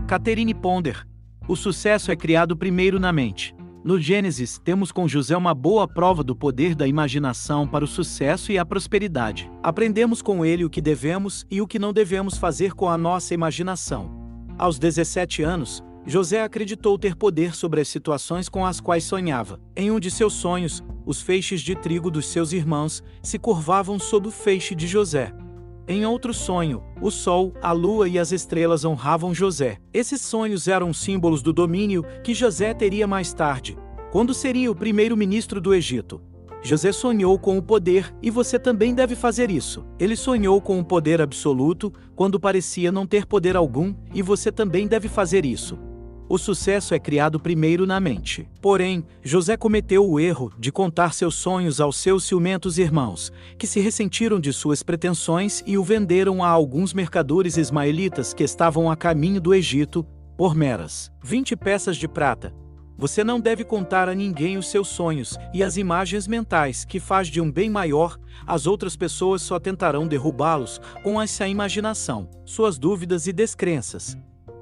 Catherine Ponder. O sucesso é criado primeiro na mente. No Gênesis, temos com José uma boa prova do poder da imaginação para o sucesso e a prosperidade. Aprendemos com ele o que devemos e o que não devemos fazer com a nossa imaginação. Aos 17 anos, José acreditou ter poder sobre as situações com as quais sonhava. Em um de seus sonhos, os feixes de trigo dos seus irmãos se curvavam sob o feixe de José. Em outro sonho, o sol, a lua e as estrelas honravam José. Esses sonhos eram símbolos do domínio que José teria mais tarde, quando seria o primeiro-ministro do Egito. José sonhou com o poder e você também deve fazer isso. Ele sonhou com o poder absoluto quando parecia não ter poder algum e você também deve fazer isso. O sucesso é criado primeiro na mente. Porém, José cometeu o erro de contar seus sonhos aos seus ciumentos irmãos, que se ressentiram de suas pretensões e o venderam a alguns mercadores ismaelitas que estavam a caminho do Egito, por meras 20 peças de prata. Você não deve contar a ninguém os seus sonhos e as imagens mentais que faz de um bem maior. As outras pessoas só tentarão derrubá-los com essa imaginação, suas dúvidas e descrenças.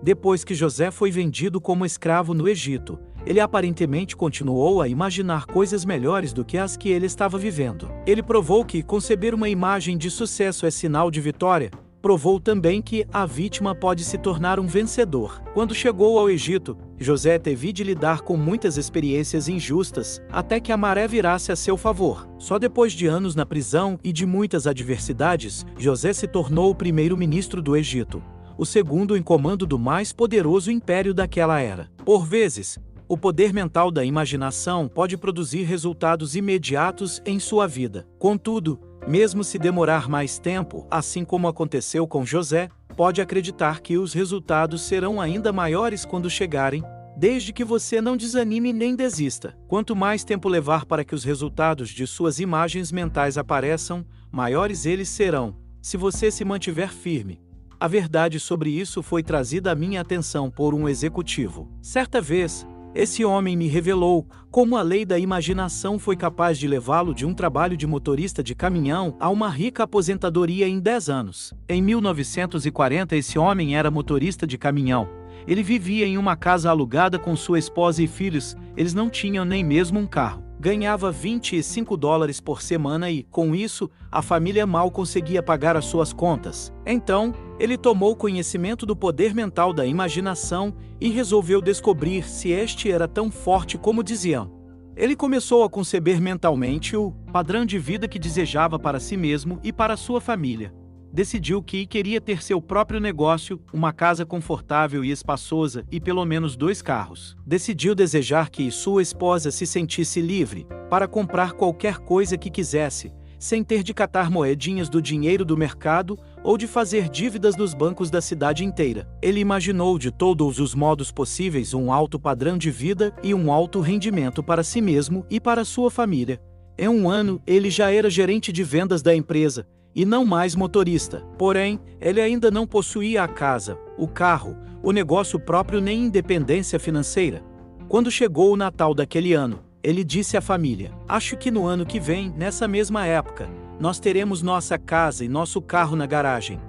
Depois que José foi vendido como escravo no Egito, ele aparentemente continuou a imaginar coisas melhores do que as que ele estava vivendo. Ele provou que conceber uma imagem de sucesso é sinal de vitória. Provou também que a vítima pode se tornar um vencedor. Quando chegou ao Egito, José teve de lidar com muitas experiências injustas, até que a maré virasse a seu favor. Só depois de anos na prisão e de muitas adversidades, José se tornou o primeiro-ministro do Egito, o segundo em comando do mais poderoso império daquela era. Por vezes, o poder mental da imaginação pode produzir resultados imediatos em sua vida. Contudo, mesmo se demorar mais tempo, assim como aconteceu com José, pode acreditar que os resultados serão ainda maiores quando chegarem, desde que você não desanime nem desista. Quanto mais tempo levar para que os resultados de suas imagens mentais apareçam, maiores eles serão, se você se mantiver firme. A verdade sobre isso foi trazida à minha atenção por um executivo. Certa vez, esse homem me revelou como a lei da imaginação foi capaz de levá-lo de um trabalho de motorista de caminhão a uma rica aposentadoria em 10 anos. Em 1940, esse homem era motorista de caminhão. Ele vivia em uma casa alugada com sua esposa e filhos. Eles não tinham nem mesmo um carro. Ganhava $25 por semana e, com isso, a família mal conseguia pagar as suas contas. Então, ele tomou conhecimento do poder mental da imaginação e resolveu descobrir se este era tão forte como diziam. Ele começou a conceber mentalmente o padrão de vida que desejava para si mesmo e para sua família. Decidiu que queria ter seu próprio negócio, uma casa confortável e espaçosa e pelo menos 2 carros. Decidiu desejar que sua esposa se sentisse livre para comprar qualquer coisa que quisesse, sem ter de catar moedinhas do dinheiro do mercado ou de fazer dívidas nos bancos da cidade inteira. Ele imaginou de todos os modos possíveis um alto padrão de vida e um alto rendimento para si mesmo e para sua família. Em um ano, ele já era gerente de vendas da empresa, e não mais motorista. Porém, ele ainda não possuía a casa, o carro, o negócio próprio nem independência financeira. Quando chegou o Natal daquele ano, ele disse à família: "Acho que no ano que vem, nessa mesma época, nós teremos nossa casa e nosso carro na garagem."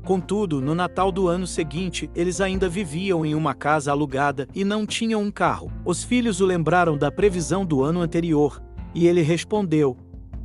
Contudo, no Natal do ano seguinte, eles ainda viviam em uma casa alugada e não tinham um carro. Os filhos o lembraram da previsão do ano anterior, e ele respondeu: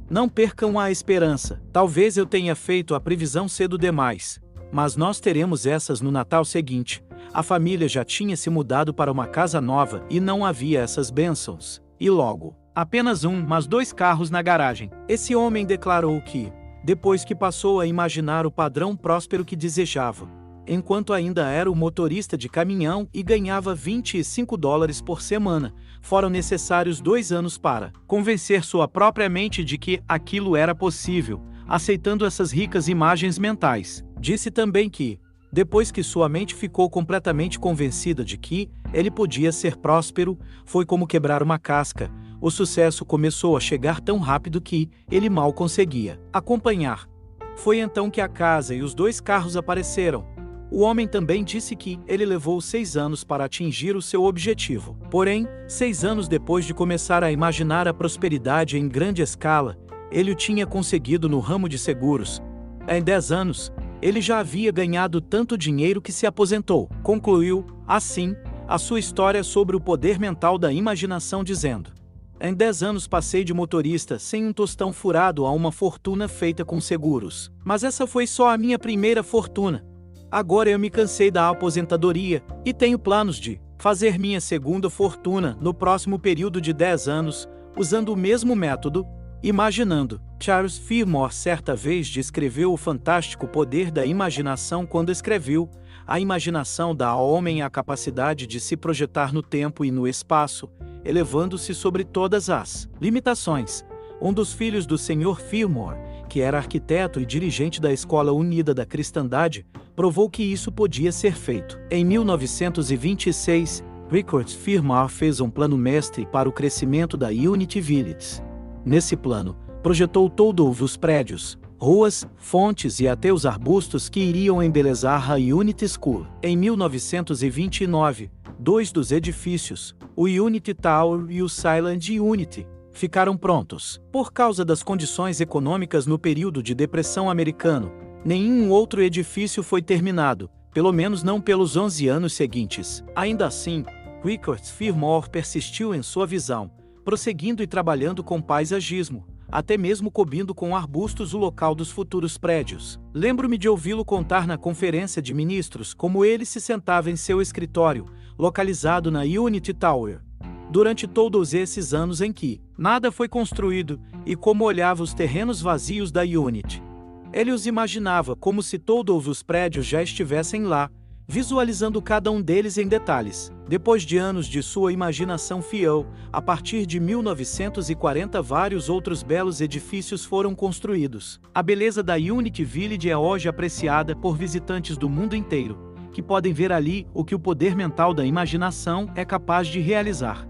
"Não percam a esperança. Talvez eu tenha feito a previsão cedo demais, mas nós teremos essas no Natal seguinte." A família já tinha se mudado para uma casa nova e não havia essas bênçãos. E logo, apenas mas 2 carros na garagem. Esse homem declarou que, depois que passou a imaginar o padrão próspero que desejava, enquanto ainda era o motorista de caminhão e ganhava $25 por semana, foram necessários 2 anos para convencer sua própria mente de que aquilo era possível, aceitando essas ricas imagens mentais. Disse também que, depois que sua mente ficou completamente convencida de que ele podia ser próspero, foi como quebrar uma casca. O sucesso começou a chegar tão rápido que ele mal conseguia acompanhar. Foi então que a casa e os 2 carros apareceram. O homem também disse que ele levou 6 anos para atingir o seu objetivo. Porém, 6 anos depois de começar a imaginar a prosperidade em grande escala, ele o tinha conseguido no ramo de seguros. Em 10 anos, Ele já havia ganhado tanto dinheiro que se aposentou. Concluiu, assim, a sua história sobre o poder mental da imaginação dizendo: em 10 anos passei de motorista sem um tostão furado a uma fortuna feita com seguros. Mas essa foi só a minha primeira fortuna. Agora eu me cansei da aposentadoria e tenho planos de fazer minha segunda fortuna no próximo período de 10 anos, usando o mesmo método, imaginando. Charles Fillmore certa vez descreveu o fantástico poder da imaginação quando escreveu: a imaginação dá ao homem a capacidade de se projetar no tempo e no espaço, elevando-se sobre todas as limitações. Um dos filhos do Sr. Fillmore, que era arquiteto e dirigente da Escola Unida da Cristandade, provou que isso podia ser feito. Em 1926, Richard Fillmore fez um plano mestre para o crescimento da Unity Village. Nesse plano, projetou todos os prédios, ruas, fontes e até os arbustos que iriam embelezar a Unity School. Em 1929, 2 dos edifícios, o Unity Tower e o Silent Unity, ficaram prontos. Por causa das condições econômicas no período de depressão americano, nenhum outro edifício foi terminado, pelo menos não pelos 11 anos seguintes. Ainda assim, Richard Fillmore persistiu em sua visão, prosseguindo e trabalhando com paisagismo, até mesmo cobrindo com arbustos o local dos futuros prédios. Lembro-me de ouvi-lo contar na conferência de ministros como ele se sentava em seu escritório, localizado na Unity Tower, durante todos esses anos em que nada foi construído, e como olhava os terrenos vazios da Unity. Ele os imaginava como se todos os prédios já estivessem lá, visualizando cada um deles em detalhes. Depois de anos de sua imaginação fiel, a partir de 1940 vários outros belos edifícios foram construídos. A beleza da Unity Village é hoje apreciada por visitantes do mundo inteiro, que podem ver ali o que o poder mental da imaginação é capaz de realizar.